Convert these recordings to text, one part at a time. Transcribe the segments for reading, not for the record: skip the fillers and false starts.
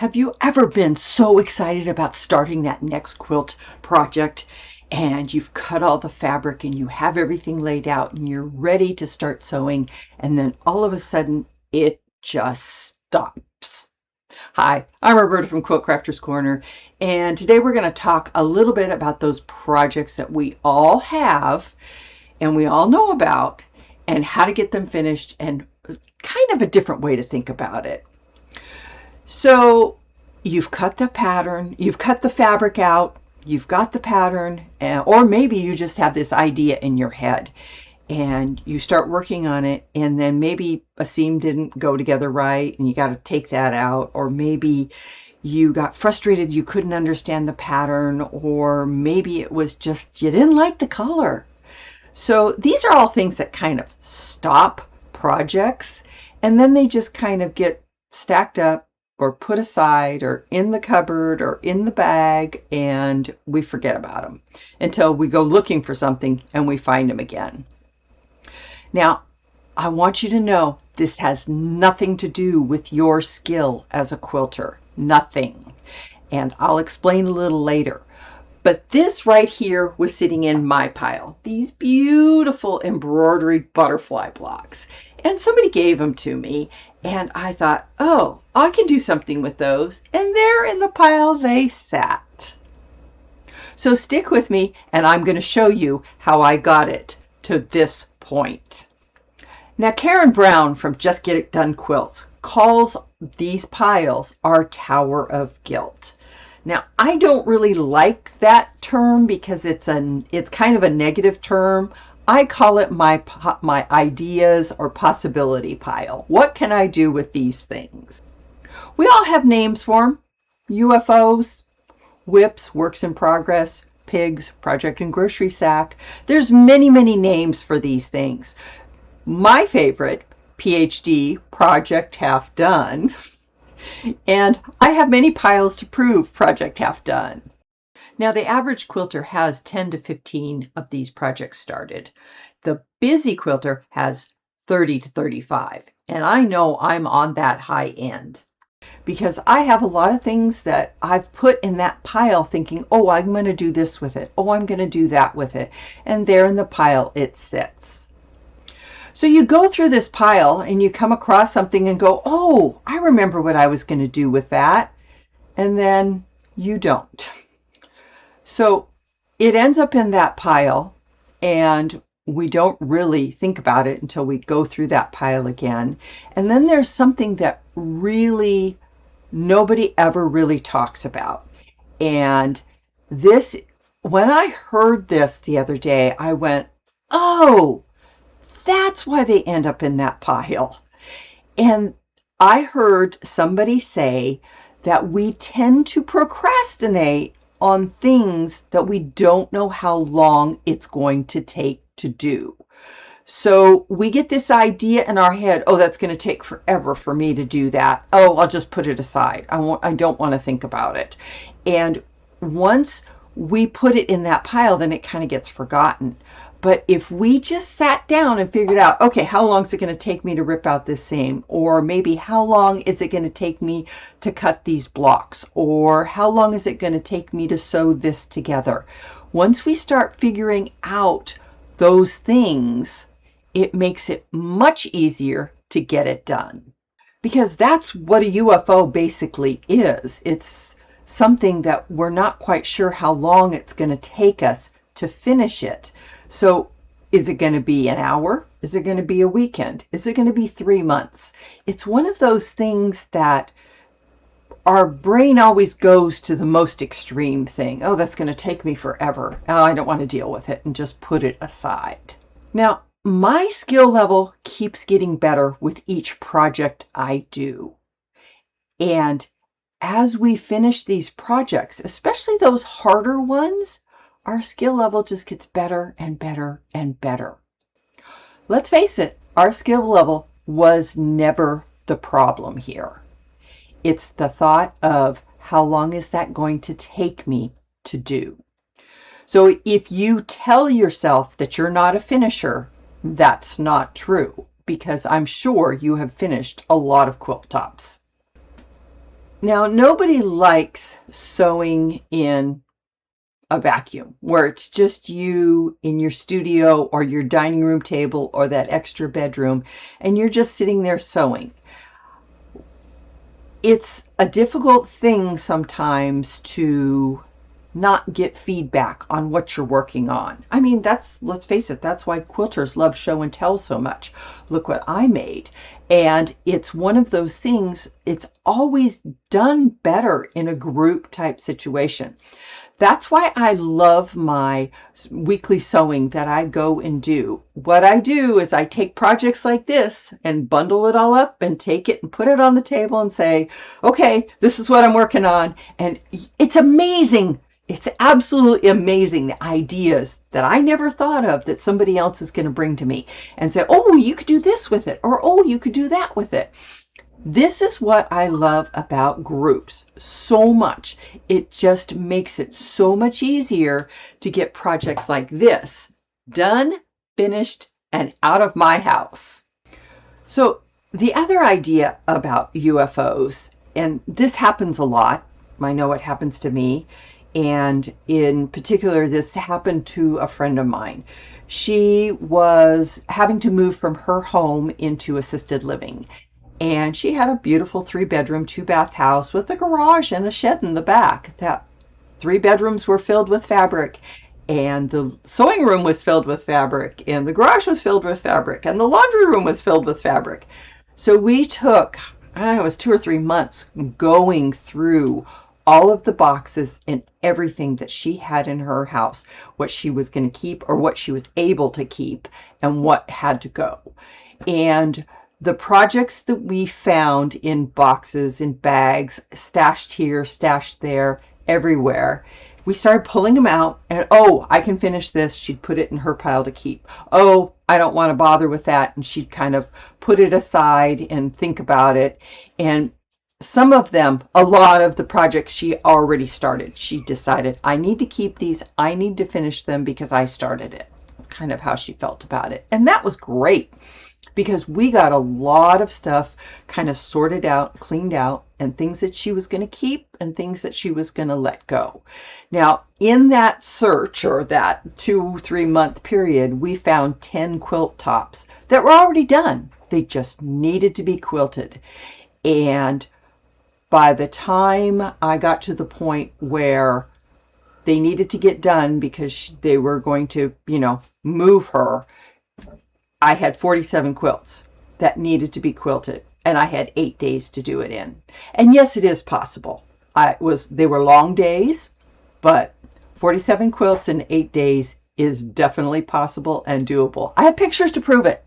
Have you ever been so excited about starting that next quilt project and you've cut all the fabric and you have everything laid out and you're ready to start sewing, and then all of a sudden it just stops? Hi, I'm Roberta from Quilt Crafters Corner, and today we're going to talk a little bit about those projects that we all have and we all know about, and how to get them finished, and kind of a different way to think about it. So you've cut the pattern, you've cut the fabric out, you've got the pattern, or maybe you just have this idea in your head and you start working on it, and then maybe a seam didn't go together right and you got to take that out, or maybe you got frustrated, you couldn't understand the pattern, or maybe it was just you didn't like the color. So these are all things that kind of stop projects, and then they just kind of get stacked up or put aside or in the cupboard or in the bag, and we forget about them until we go looking for something and we find them again. Now, I want you to know this has nothing to do with your skill as a quilter. Nothing. And I'll explain a little later. But this right here was sitting in my pile. These beautiful embroidered butterfly blocks. And somebody gave them to me, and I thought, oh, I can do something with those. And there in the pile they sat. So stick with me, and I'm going to show you how I got it to this point. Now, Karen Brown from Just Get It Done Quilts calls these piles our Tower of Guilt. Now, I don't really like that term because it's kind of a negative term. I call it my ideas or possibility pile. What can I do with these things? We all have names for them. UFOs, whips, works in progress, pigs, project and grocery sack. There's many, many names for these things. My favorite, PhD, project half done. And I have many piles to prove project half done. Now, the average quilter has 10 to 15 of these projects started. The busy quilter has 30 to 35. And I know I'm on that high end because I have a lot of things that I've put in that pile thinking, oh, I'm going to do this with it. Oh, I'm going to do that with it. And there in the pile it sits. So you go through this pile and you come across something and go, oh, I remember what I was going to do with that. And then you don't. So it ends up in that pile, and we don't really think about it until we go through that pile again. And then there's something that really nobody ever really talks about. And this, when I heard this the other day, I went, oh, that's why they end up in that pile. And I heard somebody say that we tend to procrastinate on things that we don't know how long it's going to take to do. So we get this idea in our head, oh, that's going to take forever for me to do that. Oh, I'll just put it aside. I don't want to think about it. And once we put it in that pile, then it kind of gets forgotten. But if we just sat down and figured out, okay, how long is it going to take me to rip out this seam? Or maybe how long is it going to take me to cut these blocks? Or how long is it going to take me to sew this together? Once we start figuring out those things, it makes it much easier to get it done. Because that's what a UFO basically is. It's something that we're not quite sure how long it's going to take us to finish it. So is it going to be an hour? Is it going to be a weekend? Is it going to be 3 months? It's one of those things that our brain always goes to the most extreme thing. Oh, that's going to take me forever. Oh, I don't want to deal with it, and just put it aside. Now, my skill level keeps getting better with each project I do. And as we finish these projects, especially those harder ones, our skill level just gets better and better and better. Let's face it, our skill level was never the problem here. It's the thought of how long is that going to take me to do. So if you tell yourself that you're not a finisher, that's not true, because I'm sure you have finished a lot of quilt tops. Now, nobody likes sewing in a vacuum where it's just you in your studio or your dining room table or that extra bedroom and you're just sitting there sewing. It's a difficult thing sometimes to not get feedback on what you're working on. I mean, let's face it, that's why quilters love show and tell so much. Look what I made. And it's one of those things, it's always done better in a group type situation. That's why I love my weekly sewing that I go and do. What I do is I take projects like this and bundle it all up and take it and put it on the table and say, okay, this is what I'm working on. And it's amazing. It's absolutely amazing, the ideas that I never thought of that somebody else is going to bring to me and say, oh, you could do this with it, or oh, you could do that with it. This is what I love about groups so much. It just makes it so much easier to get projects like this done, finished, and out of my house. So the other idea about UFOs, and this happens a lot, I know it happens to me, and in particular, this happened to a friend of mine. She was having to move from her home into assisted living. And she had a beautiful 3-bedroom, 2-bath house with a garage and a shed in the back. That 3 bedrooms were filled with fabric, and the sewing room was filled with fabric, and the garage was filled with fabric, and the laundry room was filled with fabric. So we took, it was 2 or 3 months going through all of the boxes and everything that she had in her house, what she was going to keep or what she was able to keep and what had to go. And the projects that we found in boxes, in bags, stashed here, stashed there, everywhere, we started pulling them out and, oh, I can finish this. She'd put it in her pile to keep. Oh, I don't want to bother with that. And she'd kind of put it aside and think about it. And some of them, a lot of the projects she already started. She decided, I need to keep these. I need to finish them because I started it. That's kind of how she felt about it. And that was great, because we got a lot of stuff kind of sorted out, cleaned out, and things that she was going to keep and things that she was going to let go. Now, in that search, or that 2-3 month period, we found 10 quilt tops that were already done. They just needed to be quilted. And by the time I got to the point where they needed to get done because they were going to, move her, I had 47 quilts that needed to be quilted, and I had 8 days to do it in. And yes, it is possible. They were long days, but 47 quilts in 8 days is definitely possible and doable. I have pictures to prove it.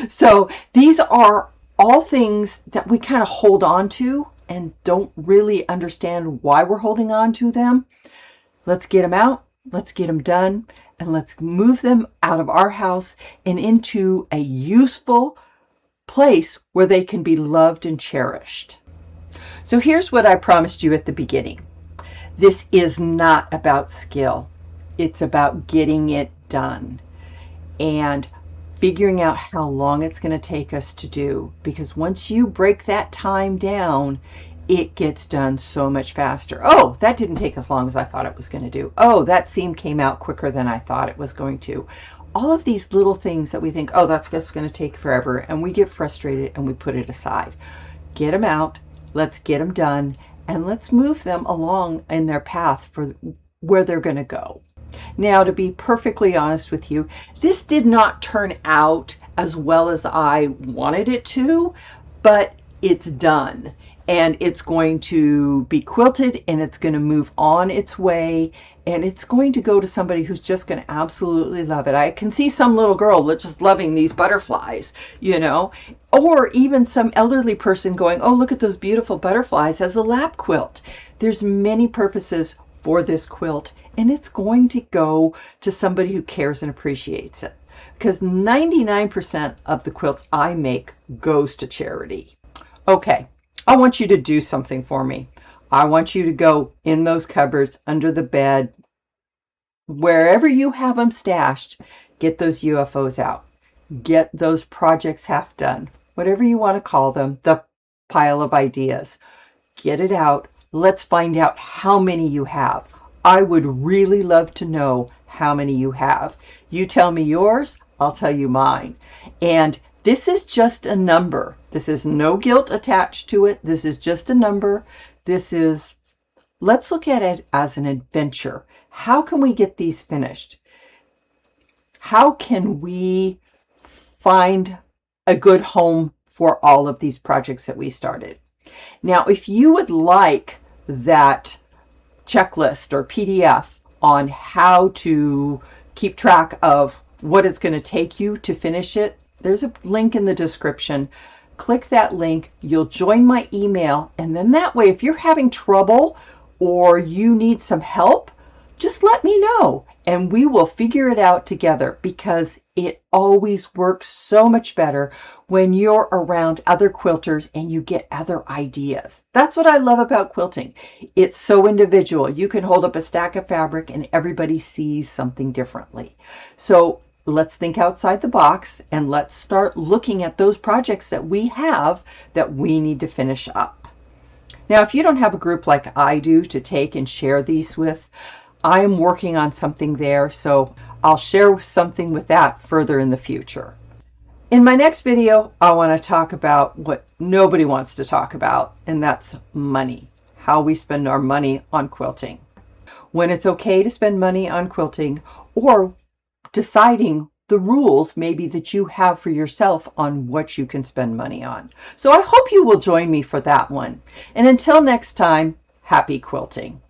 So these are all things that we kind of hold on to and don't really understand why we're holding on to them. Let's get them out. Let's get them done. And let's move them out of our house and into a useful place where they can be loved and cherished. So here's what I promised you at the beginning. This is not about skill. It's about getting it done and figuring out how long it's going to take us to do. Because once you break that time down, it gets done so much faster. Oh, that didn't take as long as I thought it was going to do. Oh, that seam came out quicker than I thought it was going to. All of these little things that we think, oh, that's just going to take forever, and we get frustrated and we put it aside. Get them out, let's get them done, and let's move them along in their path for where they're going to go. Now, to be perfectly honest with you, this did not turn out as well as I wanted it to, but it's done. And it's going to be quilted, and it's going to move on its way, and it's going to go to somebody who's just going to absolutely love it. I can see some little girl just loving these butterflies, or even some elderly person going, oh, look at those beautiful butterflies as a lap quilt. There's many purposes for this quilt, and it's going to go to somebody who cares and appreciates it, because 99% of the quilts I make goes to charity. Okay. I want you to do something for me. I want you to go in those cupboards, under the bed, wherever you have them stashed, get those UFOs out. Get those projects half done, whatever you want to call them, the pile of ideas. get it out. Let's find out how many you have. I would really love to know how many you have. You tell me yours, I'll tell you mine. And this is just a number. This is no guilt attached to it. This is just a number. Let's look at it as an adventure. How can we get these finished? How can we find a good home for all of these projects that we started? Now, if you would like that checklist or PDF on how to keep track of what it's going to take you to finish it, there's a link in the description. Click that link, you'll join my email, and then that way, if you're having trouble or you need some help, just let me know and we will figure it out together, because it always works so much better when you're around other quilters and you get other ideas. That's what I love about quilting. It's so individual. You can hold up a stack of fabric and everybody sees something differently. So let's think outside the box and let's start looking at those projects that we have that we need to finish up. Now, if you don't have a group like I do to take and share these with, I'm working on something there, so I'll share something with that further in the future. In my next video, I want to talk about what nobody wants to talk about, and that's money. How we spend our money on quilting. When it's okay to spend money on quilting, or deciding the rules maybe that you have for yourself on what you can spend money on. So I hope you will join me for that one. And until next time, happy quilting.